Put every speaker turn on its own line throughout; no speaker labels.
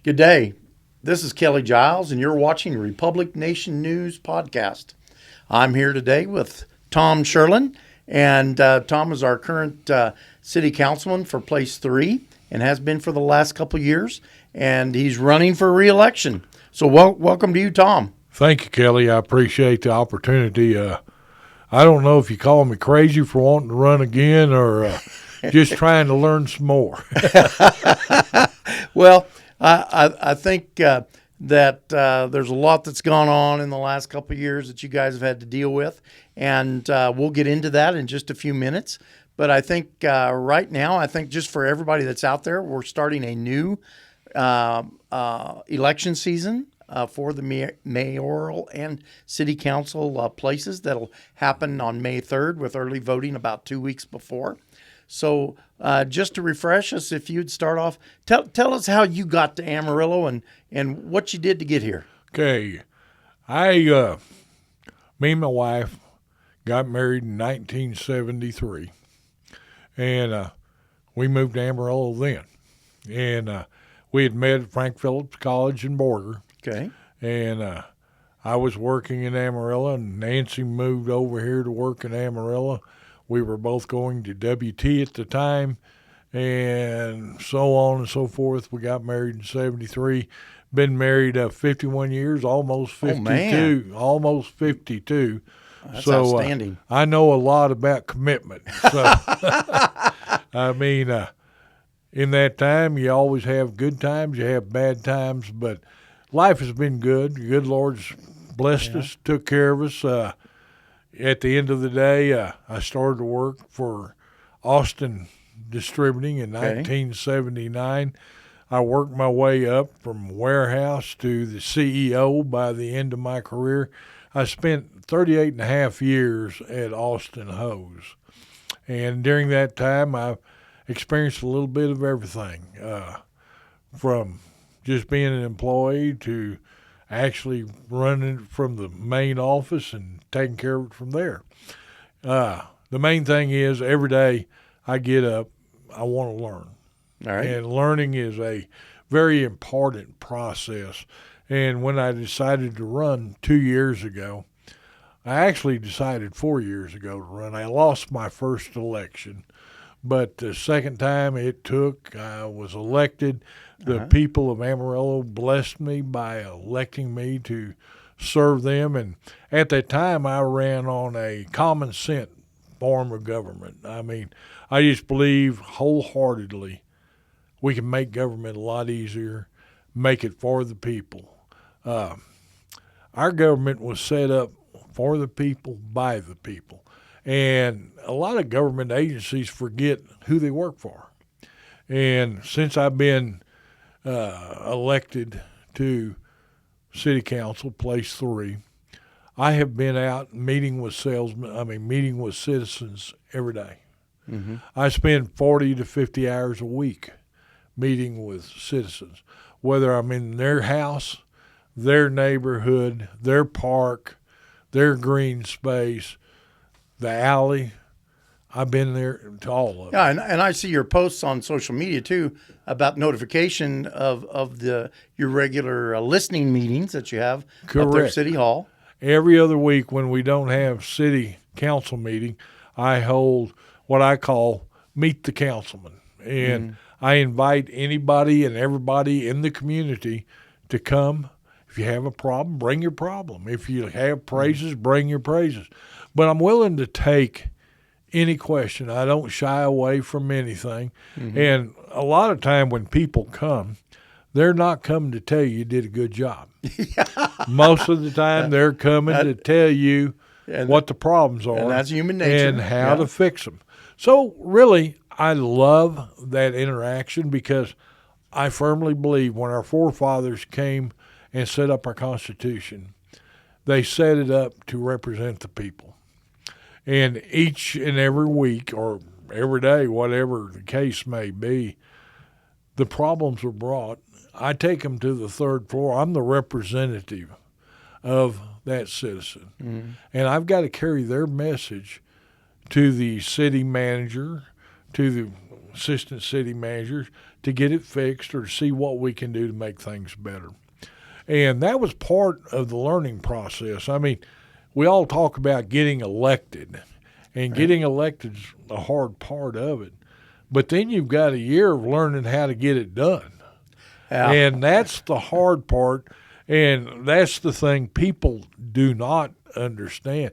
Good day. This is Kelly Giles, and you're watching Republic Nation News Podcast. I'm here today with Tom Scherlen, and Tom is our current city councilman for Place 3 and has been for the last couple years, and he's running for re-election. So welcome to you, Tom.
Thank you, Kelly. I appreciate the opportunity. I don't know if you call me crazy for wanting to run again or just trying to learn some more.
Well, I think that there's a lot that's gone on in the last couple of years that you guys have had to deal with, and we'll get into that in just a few minutes. But I think right now, I think just for everybody that's out there, we're starting a new election season for the mayoral and city council places that'll happen on May 3rd with early voting about 2 weeks before. So just to refresh us, if you'd start off, tell us how you got to Amarillo and what you did to get here.
Okay. Me and my wife got married in 1973, and we moved to Amarillo then. And we had met at Frank Phillips College in Borger.
Okay.
And I was working in Amarillo, and Nancy moved over here to work in Amarillo. We were both going to WT at the time, and so on and so forth. We got married in 73. Been married 51 years, almost 52.
Oh, man.
Almost 52.
That's
so,
outstanding.
I know a lot about commitment. So, I mean, in that time, you always have good times, you have bad times, but life has been good. The good Lord's blessed us, took care of us. At the end of the day, I started to work for Austin Distributing in 1979. I worked my way up from warehouse to the CEO by the end of my career. I spent 38 and a half years at Austin Hose. And during that time, I experienced a little bit of everything, from just being an employee to actually running from the main office and taking care of it from there. The main thing is every day I get up, I want to learn.
All right.
And learning is a very important process. And when I decided to run 2 years ago, I actually decided 4 years ago to run. I lost my first election, but the second time it took, I was elected. The people of Amarillo blessed me by electing me to serve them. And at that time, I ran on a common sense form of government. I mean, I just believe wholeheartedly we can make government a lot easier, make it for the people. Our government was set up for the people, by the people. And a lot of government agencies forget who they work for. And since I've been elected to City Council, Place 3, I have been out meeting with citizens every day. Mm-hmm. I spend 40 to 50 hours a week meeting with citizens, whether I'm in their house, their neighborhood, their park, their green space, the alley. I've been there to all of them.
Yeah, and I see your posts on social media too about notification of your regular listening meetings that you have up there at City Hall.
Every other week when we don't have city council meeting, I hold what I call Meet the Councilman. And I invite anybody and everybody in the community to come. If you have a problem, bring your problem. If you have praises, bring your praises. But I'm willing to take any question. I don't shy away from anything. Mm-hmm. And a lot of time when people come, they're not coming to tell you did a good job. Most of the time they're coming to tell you what the problems are.
And that's human nature.
And how to fix them. So really, I love that interaction because I firmly believe when our forefathers came and set up our Constitution, they set it up to represent the people. And each and every week or every day, whatever the case may be, the problems are brought. I take them to the third floor. I'm the representative of that citizen. Mm-hmm. And I've got to carry their message to the city manager, to the assistant city managers, to to get it fixed or to see what we can do to make things better. And that was part of the learning process. I mean, we all talk about getting elected, and getting elected is the hard part of it. But then you've got a year of learning how to get it done.
Yeah.
And that's the hard part, and that's the thing people do not understand.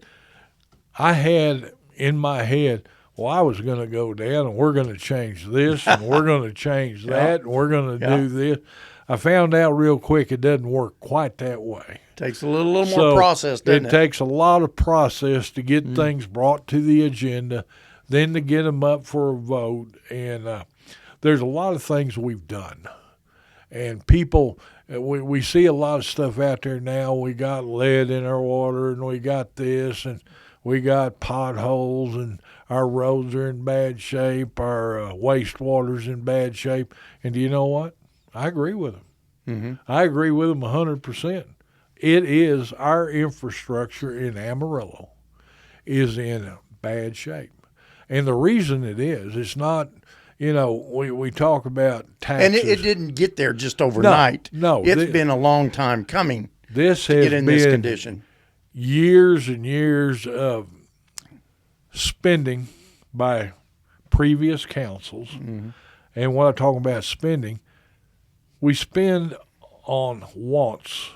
I had in my head, well, I was going to go down, and we're going to change this, and we're going to change that, and we're going to do this. I found out real quick it doesn't work quite that way.
Takes a little more process, doesn't it?
It takes a lot of process to get things brought to the agenda, then to get them up for a vote. And there's a lot of things we've done. And people, we see a lot of stuff out there now. We got lead in our water, and we got this, and we got potholes, and our roads are in bad shape. Our wastewater's in bad shape. And do you know what? I agree with them.
Mm-hmm.
I agree with them 100%. It is our infrastructure in Amarillo is in bad shape. And the reason it is, it's not, we talk about taxes.
And it didn't get there just overnight.
No.
It's been a long time coming
this
to
has
get in
been
this condition.
Years and years of spending by previous councils. Mm-hmm. And when I talk about spending, we spend on wants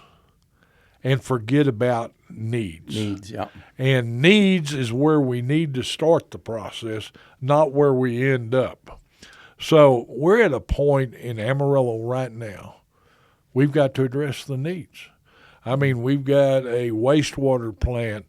and forget about needs.
Needs, yeah.
And needs is where we need to start the process, not where we end up. So we're at a point in Amarillo right now. We've got to address the needs. I mean, we've got a wastewater plant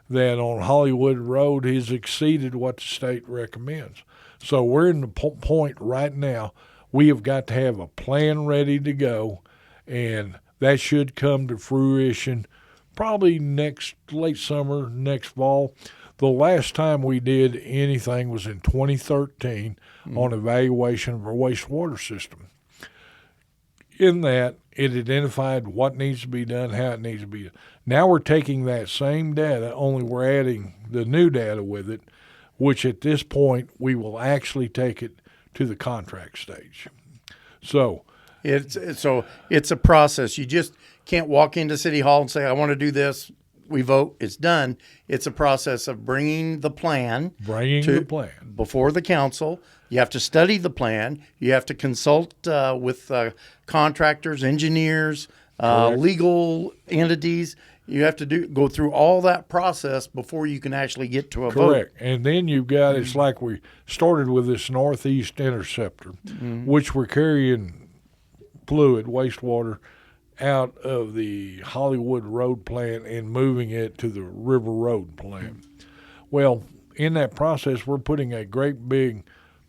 that on Hollywood Road has exceeded what the state recommends. So we're in the point right now. We have got to have a plan ready to go, and that should come to fruition probably late summer, next fall. The last time we did anything was in 2013 on evaluation of our wastewater system. In that, it identified what needs to be done, how it needs to be done. Now we're taking that same data, only we're adding the new data with it, which at this point we will actually take it to the contract stage. So
it's a process. You just can't walk into City Hall and say, I want to do this. We vote. It's done. It's a process of bringing the plan before the council. You have to study the plan. You have to consult with contractors, engineers, legal entities. You have to go through all that process before you can actually get to a vote.
Correct. And then you've got, it's like we started with this Northeast Interceptor, which we're carrying fluid, wastewater, out of the Hollywood Road plant and moving it to the River Road plant. Well, in that process, we're putting a great big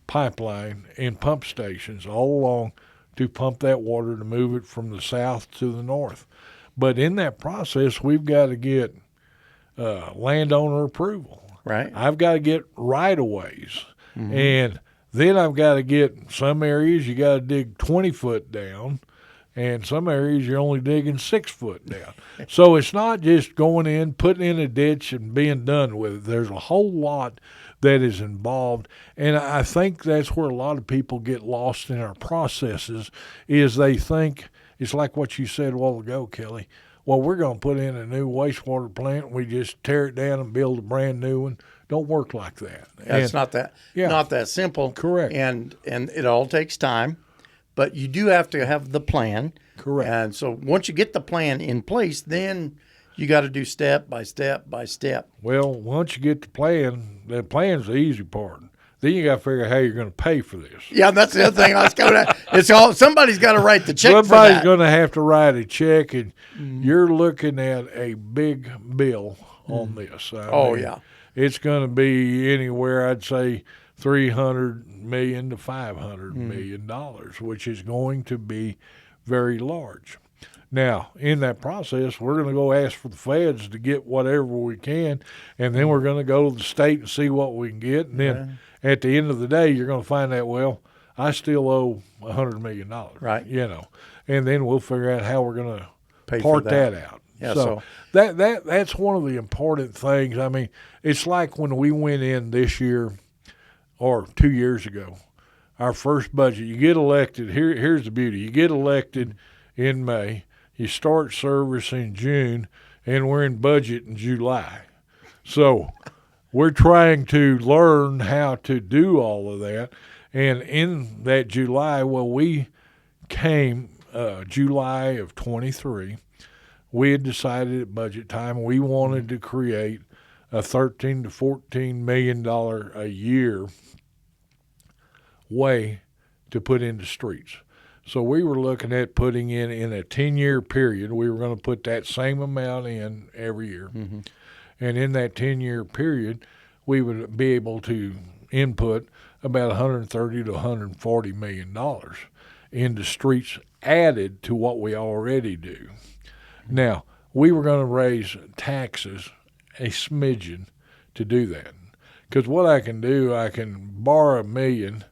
pipeline and pump stations all along to pump that water to move it from the south to the north. But in that process, we've got to get landowner approval.
Right.
I've got to get right-of-ways. And then I've got to get some areas you got to dig 20 foot down, and some areas you're only digging 6 foot down. So it's not just going in, putting in a ditch, and being done with it. There's a whole lot that is involved, and I think that's where a lot of people get lost in our processes is they think it's like what you said a while ago, Kelly. Well, we're going to put in a new wastewater plant, and we just tear it down and build a brand new one. Don't work like that.
It's not that simple.
Correct.
And it all takes time, but you do have to have the plan.
Correct.
And so once you get the plan in place, then you got to do step by step by step.
Well, once you get the plan's the easy part. Then you got to figure out how you're going to pay for this.
Yeah, that's the other thing I was going to. Somebody's got to write the check.
Somebody's going to have to write a check, and you're looking at a big bill on this. I mean, it's going to be anywhere, I'd say, $300 million to $500 million, which is going to be very large. Now, in that process, we're going to go ask for the feds to get whatever we can, and then we're going to go to the state and see what we can get. And then at the end of the day, you're going to find out, well, I still owe $100 million.
Right.
And then we'll figure out how we're going to part that out.
Yeah,
so that's one of the important things. I mean, it's like when we went in this year or 2 years ago, our first budget. You get elected. Here's the beauty. You get elected in May. You start service in June, and we're in budget in July. So we're trying to learn how to do all of that. And in that July, we came July of 23. We had decided at budget time we wanted to create a $13 to $14 million a year way to put into streets. So we were looking at putting in a 10-year period, we were going to put that same amount in every year. Mm-hmm. And in that 10-year period, we would be able to input about $130 to $140 million into streets added to what we already do. Now, we were going to raise taxes a smidgen to do that. Because what I can do, I can borrow $1 million,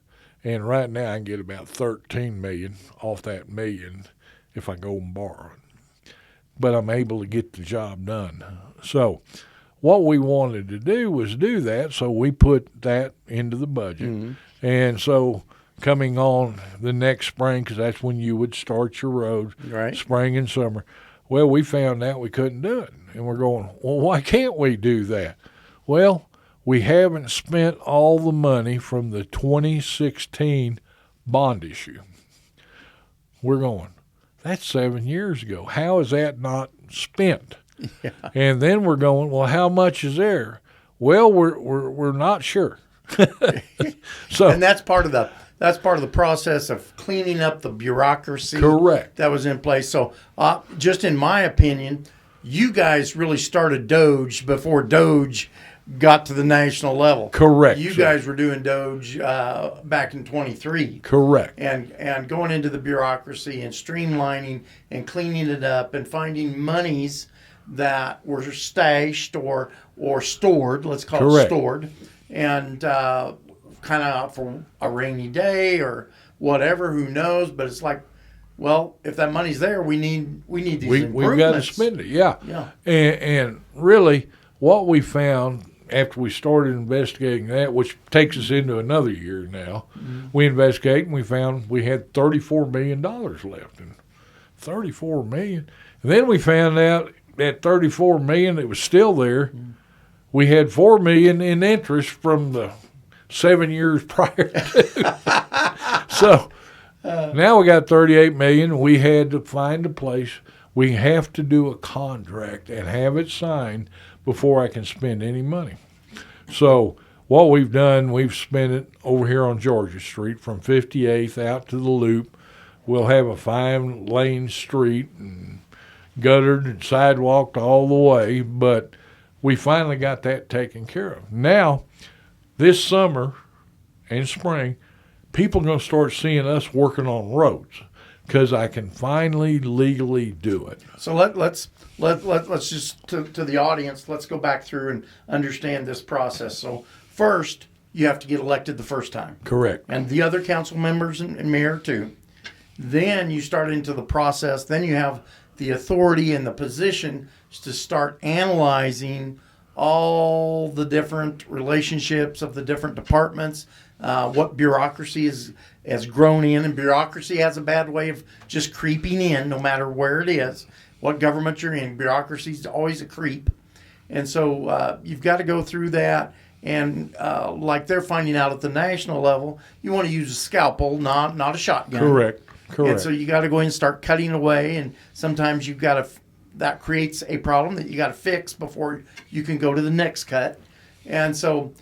and right now I can get about $13 million off that $1 million if I go and borrow it. But I'm able to get the job done. So what we wanted to do was do that, so we put that into the budget. Mm-hmm. And so coming on the next spring, because that's when you would start your road,
right,
spring and summer, well, we found out we couldn't do it. And we're going, well, why can't we do that? Well, we haven't spent all the money from the 2016 bond issue. We're going, that's 7 years ago. How is that not spent? Yeah. And then we're going, well, how much is there? Well, we're not sure.
So, and that's part of the process of cleaning up the bureaucracy.
Correct.
That was in place. So, just in my opinion, you guys really started Doge before Doge got to the national level.
Correct.
You guys were doing Doge back in 23.
Correct.
And going into the bureaucracy and streamlining and cleaning it up and finding monies that were stashed or stored, let's call
Correct.
it stored, and kind of for a rainy day or whatever, who knows, but it's like, well, if that money's there, we need these improvements.
We've got to spend it, yeah.
Yeah.
And really, what we found after we started investigating that, which takes us into another year now, we investigated and we found we had $34 million left. And $34 million. And then we found out that $34 million that was still there, we had $4 million in interest from the 7 years prior to. So now we got $38 million. We had to find a place. We have to do a contract and have it signed before I can spend any money. So what we've done, we've spent it over here on Georgia Street from 58th out to the Loop. We'll have a 5-lane street and guttered and sidewalked all the way, but we finally got that taken care of. Now, this summer and spring, people are going to start seeing us working on roads because I can finally legally do it.
So let's just to the audience, let's go back through and understand this process. So first, you have to get elected the first time.
Correct.
And the other council members and mayor too. Then you start into the process. Then you have the authority and the position to start analyzing all the different relationships of the different departments, what bureaucracy has grown in, and bureaucracy has a bad way of just creeping in no matter where it is, what government you're in. Bureaucracy is always a creep. And so you've got to go through that. And like they're finding out at the national level, you want to use a scalpel, not a shotgun.
Correct.
And so you got to go in and start cutting away, and sometimes you've got to that creates a problem that you got to fix before you can go to the next cut. And so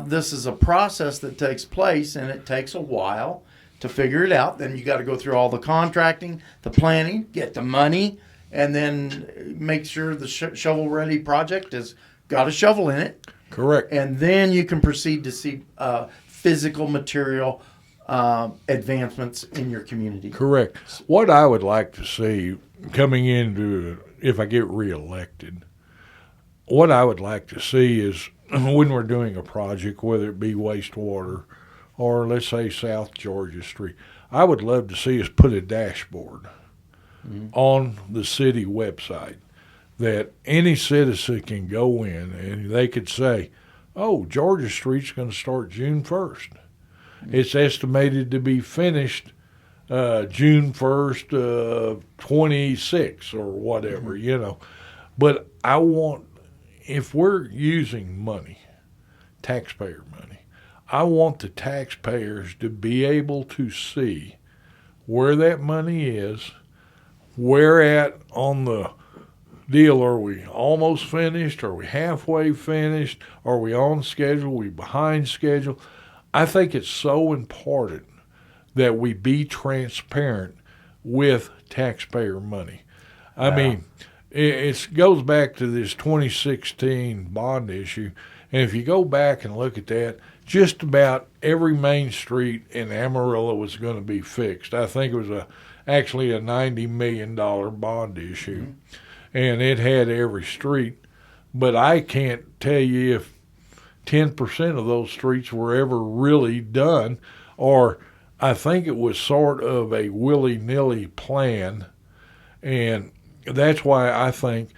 this is a process that takes place, and it takes a while to figure it out. Then you got to go through all the contracting, the planning, get the money, and then make sure the shovel-ready project has got a shovel in it.
Correct.
And then you can proceed to see physical material advancements in your community.
Correct. What I would like to see coming into, if I get reelected, what I would like to see is when we're doing a project, whether it be wastewater or let's say South Georgia Street, I would love to see us put a dashboard on the city website that any citizen can go in and they could say, oh, Georgia Street's going to start June 1st. It's estimated to be finished June 1st, 26 or whatever, But I want, if we're using money, taxpayer money, I want the taxpayers to be able to see where that money is, where at on the deal. Are we almost finished? Are we halfway finished? Are we on schedule? Are we behind schedule? I think it's so important that we be transparent with taxpayer money. I mean, it goes back to this 2016 bond issue, and if you go back and look at that, just about every main street in Amarillo was going to be fixed. I think it was actually a $90 million bond issue, and it had every street. But I can't tell you if 10% of those streets were ever really done, or I think it was sort of a willy-nilly plan. And that's why I think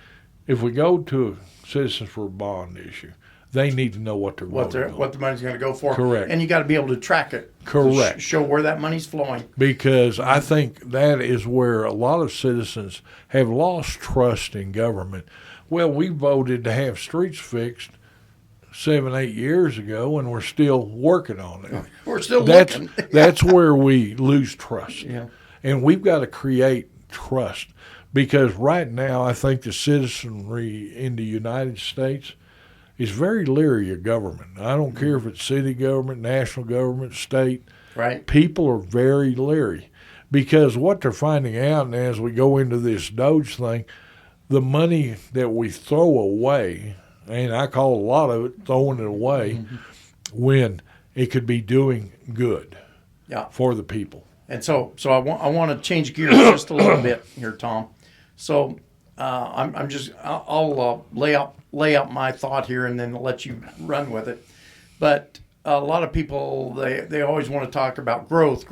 if we go to Citizens for a Bond issue, they need to know what they're voting on.
What the money's going to go for.
Correct.
And you got to be able to track it.
Correct.
Show where that money's flowing.
Because I think that is where a lot of citizens have lost trust in government. Well, we voted to have streets fixed 7-8 years ago, and we're still working on it.
We're still looking.
That's where we lose trust.
Yeah.
And we've got to create trust. Because right now, I think the citizenry in the United States is very leery of government. I don't care if it's city government, national government, state.
Right.
People are very leery because what they're finding out, and as we go into this Doge thing, the money that we throw away, and I call a lot of it throwing it away, when it could be doing good for the people.
And so I want to change gears just a little bit here, Tom. So I'll lay out my thought here and then let you run with it. But a lot of people they always want to talk about growth,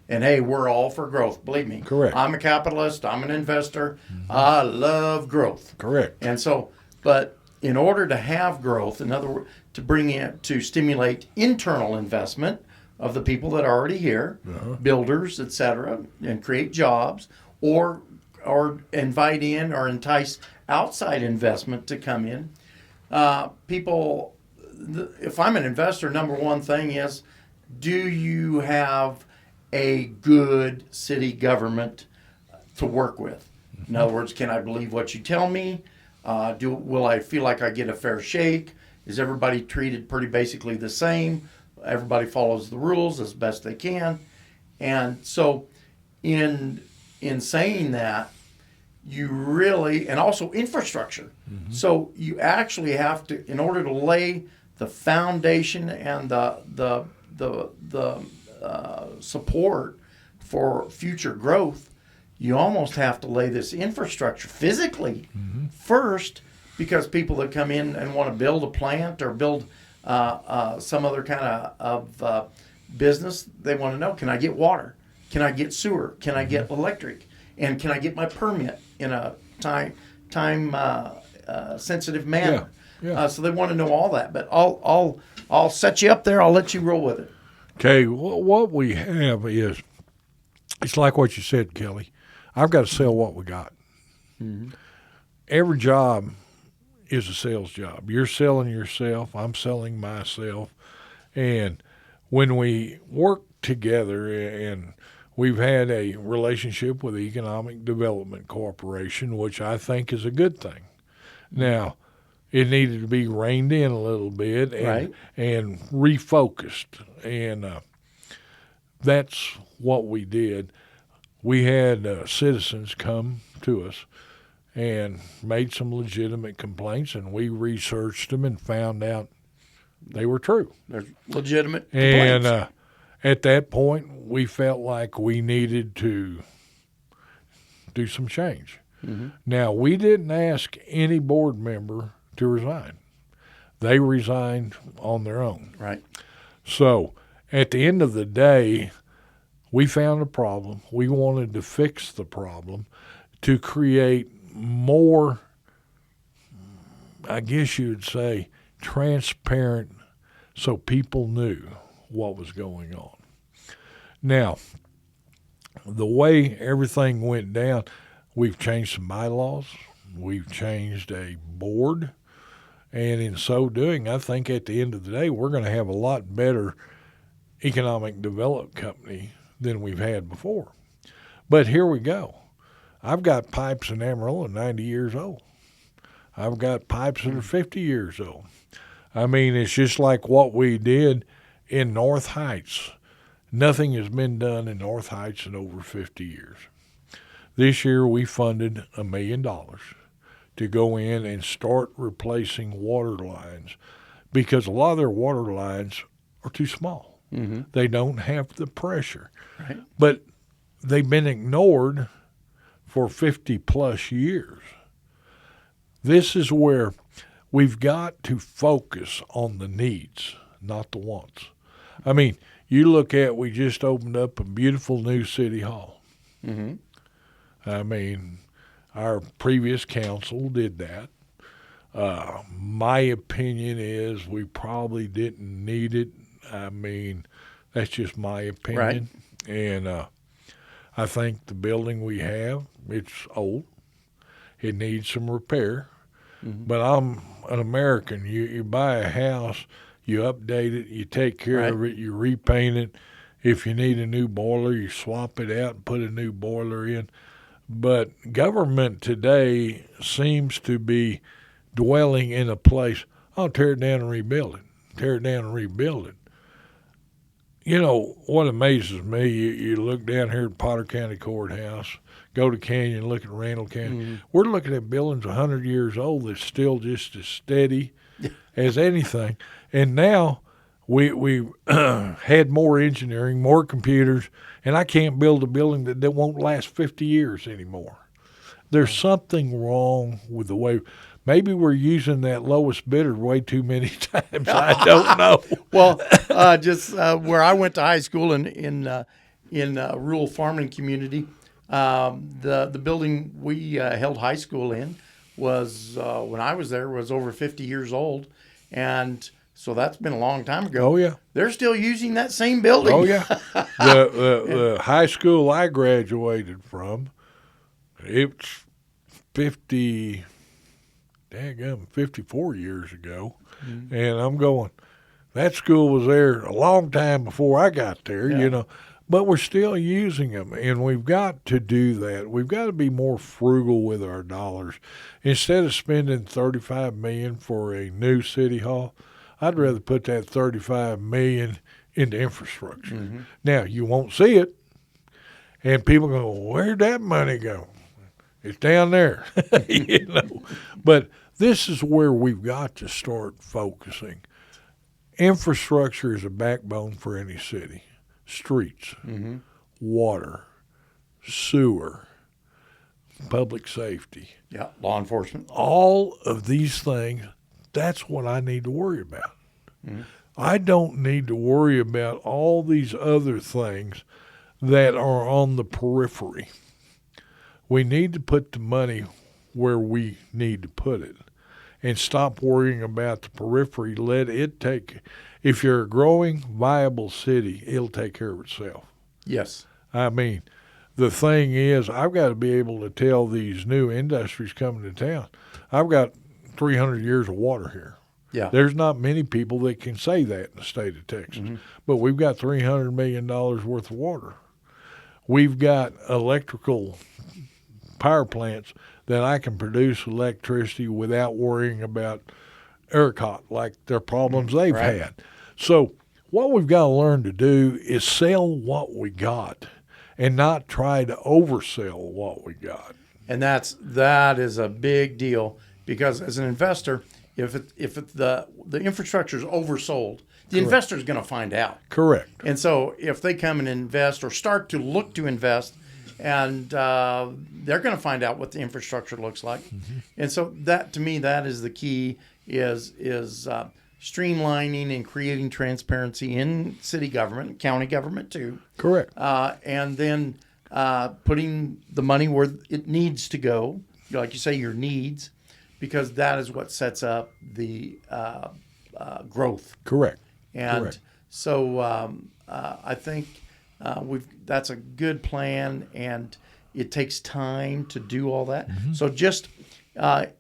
and hey, we're all for growth. Believe me.
Correct.
I'm a capitalist. I'm an investor. I love growth.
Correct.
And so, but in order to have growth, in other words, to stimulate internal investment of the people that are already here, builders, etc., and create jobs, or invite in or entice outside investment to come in. People, if I'm an investor, number one thing is, do you have a good city government to work with? In other words, can I believe what you tell me? Will I feel like I get a fair shake? Is everybody treated pretty basically the same? Everybody follows the rules as best they can. And so in saying that, you really, and also infrastructure. So you actually have to, in order to lay the foundation and the support for future growth, you almost have to lay this infrastructure physically first, because people that come in and want to build a plant or build some other kind of business, they want to know, can I get water? Can I get sewer? Can I get electric? And can I get my permit in a time sensitive manner?
Yeah.
So they want to know all that. But I'll set you up there. I'll let you roll with it.
Okay. What we have is, it's like what you said, Kelly. I've got to sell what we got. Every job is a sales job. You're selling yourself. I'm selling myself. And when we work together, and we've had a relationship with the Economic Development Corporation, which I think is a good thing. Now, it needed to be reined in a little bit and refocused. And that's what we did. We had citizens come to us and made some legitimate complaints, and we researched them and found out they were true.
They're legitimate complaints.
And at that point, we felt like we needed to do some change. Now, we didn't ask any board member to resign. They resigned on their own.
Right.
So at the end of the day, we found a problem. We wanted to fix the problem to create more, I guess you would say, transparent, so people knew what was going on. Now, the way everything went down, we've changed some bylaws. We've changed a board. And in so doing, I think at the end of the day, we're going to have a lot better economic development company than we've had before. But here we go. I've got pipes in Amarillo 90 years old. I've got pipes that are 50 years old. I mean, it's just like what we did in North Heights. Nothing has been done in North Heights in over 50 years. This year we funded $1 million to go in and start replacing water lines because a lot of their water lines are too small. Mm-hmm. They don't have the pressure.
Right.
But they've been ignored for 50-plus years. This is where we've got to focus on the needs, not the wants. I mean, you look at, we just opened up a beautiful new city hall. Mm-hmm. I mean, our previous council did that. My opinion is we probably didn't need it. I mean, that's just my opinion. Right. And I think the building we have, it's old. It needs some repair. Mm-hmm. But I'm an American. You buy a house, you update it, you take care of it, you repaint it. If you need a new boiler, you swap it out and put a new boiler in. But government today seems to be dwelling in a place, tear it down and rebuild it. Tear it down and rebuild it. You know, what amazes me, you look down here at Potter County Courthouse, go to Canyon, look at Randall County. Mm-hmm. We're looking at buildings 100 years old that's still just as steady as anything. And now we had more engineering, more computers, and I can't build a building that won't last 50 years anymore. There's something wrong with the way. Maybe we're using that lowest bidder way too many times. I don't know.
Well, just where I went to high school in rural farming community, the building we held high school in was when I was there was over 50 years old, and so that's been a long time ago.
Oh yeah,
they're still using that same building.
Oh yeah, the high school I graduated from, it's 54 years ago, mm-hmm. and I'm going. That school was there a long time before I got there, you know. But we're still using them, and we've got to do that. We've got to be more frugal with our dollars. Instead of spending $35 million for a new city hall, I'd rather put that $35 million into infrastructure. Mm-hmm. Now, you won't see it, and people go, where'd that money go? It's down there, you know. But this is where we've got to start focusing. Infrastructure is a backbone for any city. Streets, mm-hmm. water, sewer, public safety.
Yeah, law enforcement.
All of these things, that's what I need to worry about. Mm-hmm. I don't need to worry about all these other things that are on the periphery. We need to put the money where we need to put it and stop worrying about the periphery. Let it take. If you're a growing, viable city, it'll take care of itself.
Yes.
I mean, the thing is, I've got to be able to tell these new industries coming to town, I've got 300 years of water here.
Yeah.
There's not many people that can say that in the state of Texas. Mm-hmm. But we've got $300 million worth of water. We've got electrical power plants that I can produce electricity without worrying about ERCOT, like their problems they've had. So what we've got to learn to do is sell what we got and not try to oversell what we got.
And that is a big deal, because as an investor, if the infrastructure is oversold, the investor is going to find out.
Correct.
And so if they come and invest or start to look to invest, and they're going to find out what the infrastructure looks like. Mm-hmm. And so that, to me, that is the key, is streamlining and creating transparency in city government, county government too.
Correct.
And then putting the money where it needs to go, like you say, your needs, because that is what sets up the growth.
Correct.
And
Correct.
So I think that's a good plan, and it takes time to do all that. So just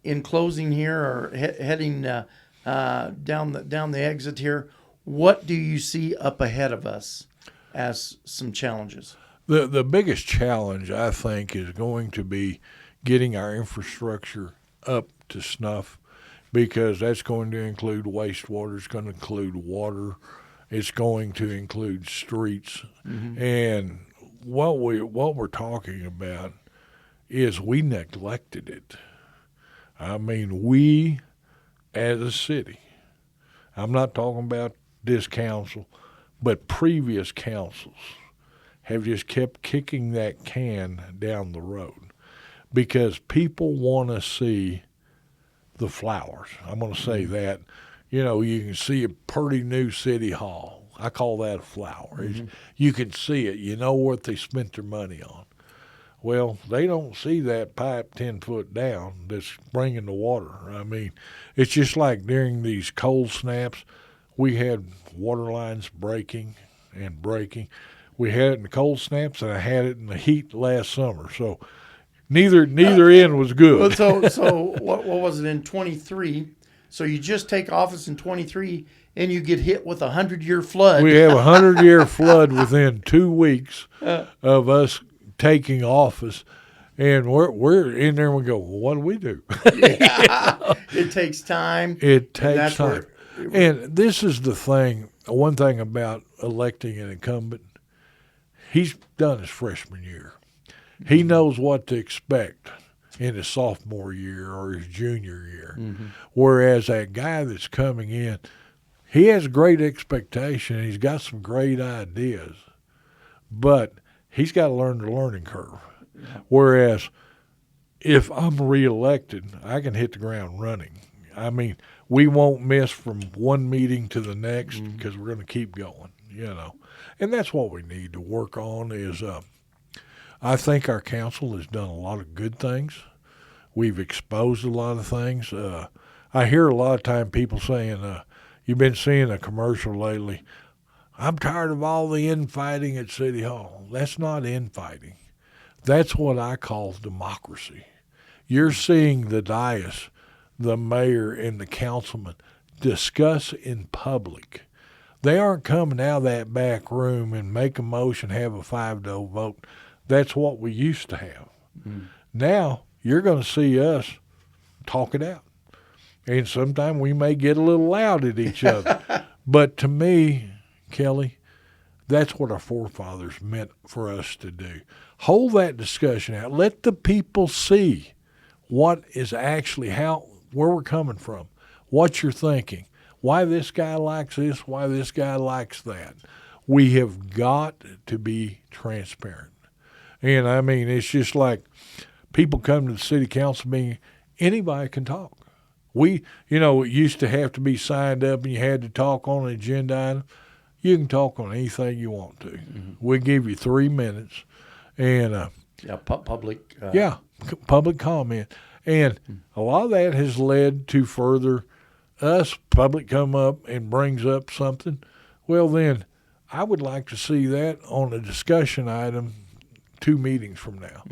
in closing here, or heading down the exit here, what do you see up ahead of us as some challenges?
The biggest challenge, I think, is going to be getting our infrastructure up to snuff, because that's going to include wastewater, it's going to include water, it's going to include streets. And what we're talking about is we neglected it. I mean, we as a city, I'm not talking about this council, but previous councils have just kept kicking that can down the road, because people want to see the flowers. I'm going to say that. You know, you can see a pretty new city hall. I call that a flower. You can see it. You know what they spent their money on. Well, they don't see that pipe 10 foot down that's bringing the water. I mean, it's just like during these cold snaps, we had water lines breaking and breaking. We had it in the cold snaps, and I had it in the heat last summer. So neither end was good.
So what was it in 23? So you just take office in 23, and you get hit with 100-year flood.
We have a 100-year flood within 2 weeks of us taking office, and we're in there and we go, well, what do we do?
It takes time.
It takes time. And this is the thing, one thing about electing an incumbent, he's done his freshman year. He knows what to expect in his sophomore year or his junior year. Whereas that guy that's coming in, he has great expectation. He's got some great ideas, but he's got to learn the learning curve. Whereas if I'm reelected, I can hit the ground running. I mean, we won't miss from one meeting to the next, because we're going to keep going, you know. And that's what we need to work on is I think our council has done a lot of good things. We've exposed a lot of things. I hear a lot of time people saying, you've been seeing a commercial lately, I'm tired of all the infighting at City Hall. That's not infighting. That's what I call democracy. You're seeing the dais, the mayor and the councilman discuss in public. They aren't coming out of that back room and make a motion, have a 5-0 vote. That's what we used to have. Now you're going to see us talk it out. And sometimes we may get a little loud at each other. But to me, Kelly, that's what our forefathers meant for us to do. Hold that discussion out. Let the people see what is actually where we're coming from, what you're thinking, why this guy likes this, why this guy likes that. We have got to be transparent. And I mean, it's just like people come to the city council meeting, anybody can talk. It used to have to be signed up and you had to talk on an agenda item. You can talk on anything you want to. We'll give you 3 minutes. And public comment. And a lot of that has led to further public come up and brings up something. Well, then I would like to see that on a discussion item 2 meetings from now.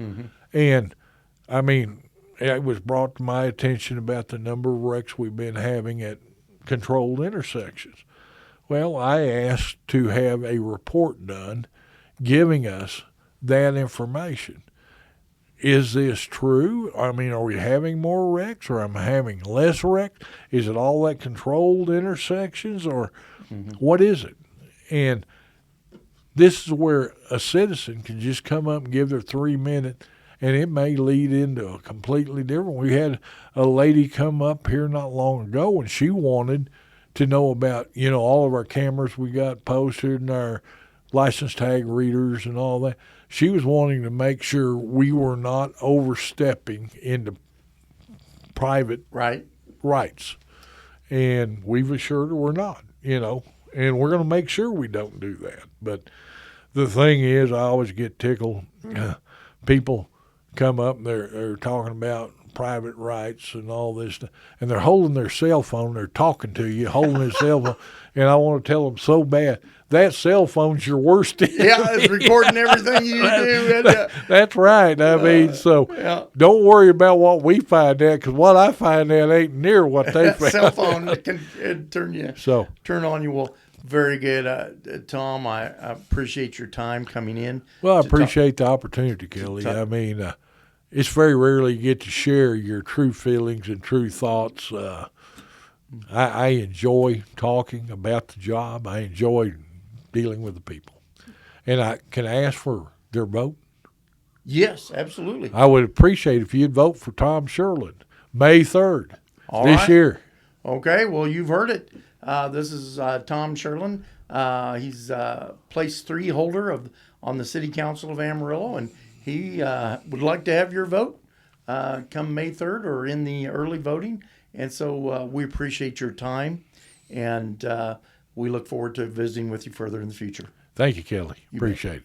And, I mean, it was brought to my attention about the number of wrecks we've been having at controlled intersections. Well, I asked to have a report done giving us that information. Is this true? I mean, are we having more wrecks or am I having less wrecks? Is it all at controlled intersections or what is it? And this is where a citizen can just come up and give their 3 minute, and it may lead into a completely different. We had a lady come up here not long ago, and she wanted to know about, all of our cameras we got posted and our license tag readers and all that. She was wanting to make sure we were not overstepping into private rights. And we've assured her we're not, and we're going to make sure we don't do that. But the thing is, I always get tickled. People come up and they're talking about private rights and all this, and they're holding their cell phone, they're talking to you, holding their cell phone, and I want to tell them so bad, that cell phone's your worst enemy.
Yeah, it's recording everything you do.
That's right. I mean, so
Yeah.
don't worry about what we find out, because what I find out ain't near what they found.
Cell phone can turn on you. Well, very good, Tom. I appreciate your time coming in.
Well, I appreciate the opportunity, Kelly. I mean, it's very rarely you get to share your true feelings and true thoughts. I enjoy talking about the job. I enjoy dealing with the people. And I can ask for their vote.
Yes, absolutely.
I would appreciate if you'd vote for Tom Scherlen, May 3rd this year.
Okay, well, you've heard it. This is Tom Scherlen. He's place 3 holder on the City Council of Amarillo, and he would like to have your vote come May 3rd or in the early voting. And so we appreciate your time, and we look forward to visiting with you further in the future.
Thank you, Kelly. Appreciate it.